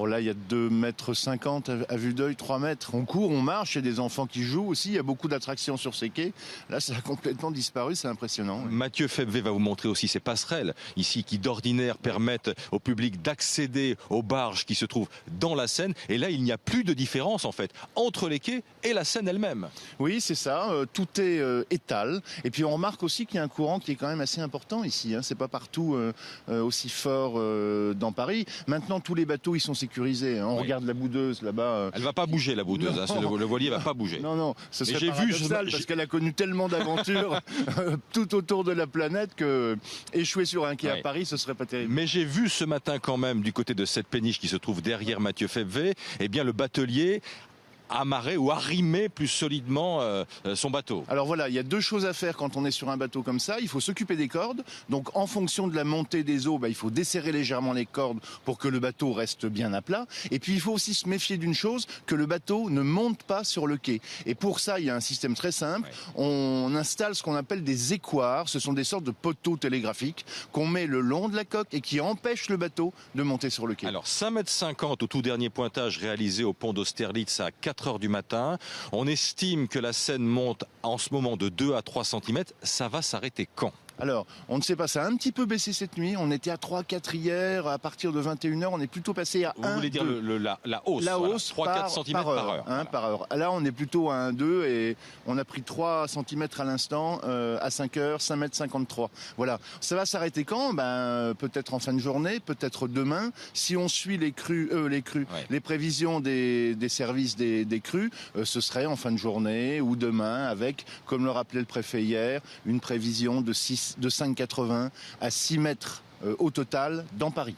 Oh là, il y a 2,50 m à vue d'œil, 3 mètres. On court, on marche, il y a des enfants qui jouent aussi. Il y a beaucoup d'attractions sur ces quais. Là, ça a complètement disparu, c'est impressionnant. Oui. Mathieu Febvre va vous montrer aussi ces passerelles, ici, qui d'ordinaire permettent au public d'accéder aux barges qui se trouvent dans la Seine. Et là, il n'y a plus de différence, en fait, entre les quais et la Seine elle-même. Oui, c'est ça. Tout est étal. Et puis, on remarque aussi qu'il y a un courant qui est quand même assez important ici. C'est pas partout aussi fort dans Paris. Maintenant, tous les bateaux, ils sont sécurisés. On regarde la boudeuse là-bas. Elle va pas bouger, la boudeuse. Le voilier va pas bouger. Non, ce serait paradoxal parce qu'elle a connu tellement d'aventures tout autour de la planète que échouer sur un quai à Paris, ce serait pas terrible. Mais j'ai vu ce matin quand même, du côté de cette péniche qui se trouve derrière Mathieu Febvre, eh bien le batelier amarrer ou arrimer plus solidement son bateau. Alors voilà, il y a deux choses à faire quand on est sur un bateau comme ça. Il faut s'occuper des cordes. Donc en fonction de la montée des eaux, il faut desserrer légèrement les cordes pour que le bateau reste bien à plat. Et puis il faut aussi se méfier d'une chose, que le bateau ne monte pas sur le quai. Et pour ça, il y a un système très simple. On installe ce qu'on appelle des écoires. Ce sont des sortes de poteaux télégraphiques qu'on met le long de la coque et qui empêchent le bateau de monter sur le quai. Alors 5,50 m au tout dernier pointage réalisé au pont d'Austerlitz à 4 h du matin. On estime que la Seine monte en ce moment de 2 à 3 cm. Ça va s'arrêter quand ? Alors, on ne sait pas, ça a un petit peu baissé cette nuit. On était à 3-4 hier. À partir de 21 h, on est plutôt passé à 1. Vous voulez dire la hausse, la hausse 3-4 cm par heure. Par heure. Là, on est plutôt à 1,2 et on a pris 3 cm à l'instant à 5 h, 5,53 m. Voilà. Ça va s'arrêter quand ? Peut-être en fin de journée, peut-être demain. Si on suit les prévisions des services des crues, ce serait en fin de journée ou demain avec, comme le rappelait le préfet hier, une prévision de 5,80 à 6 mètres au total dans Paris.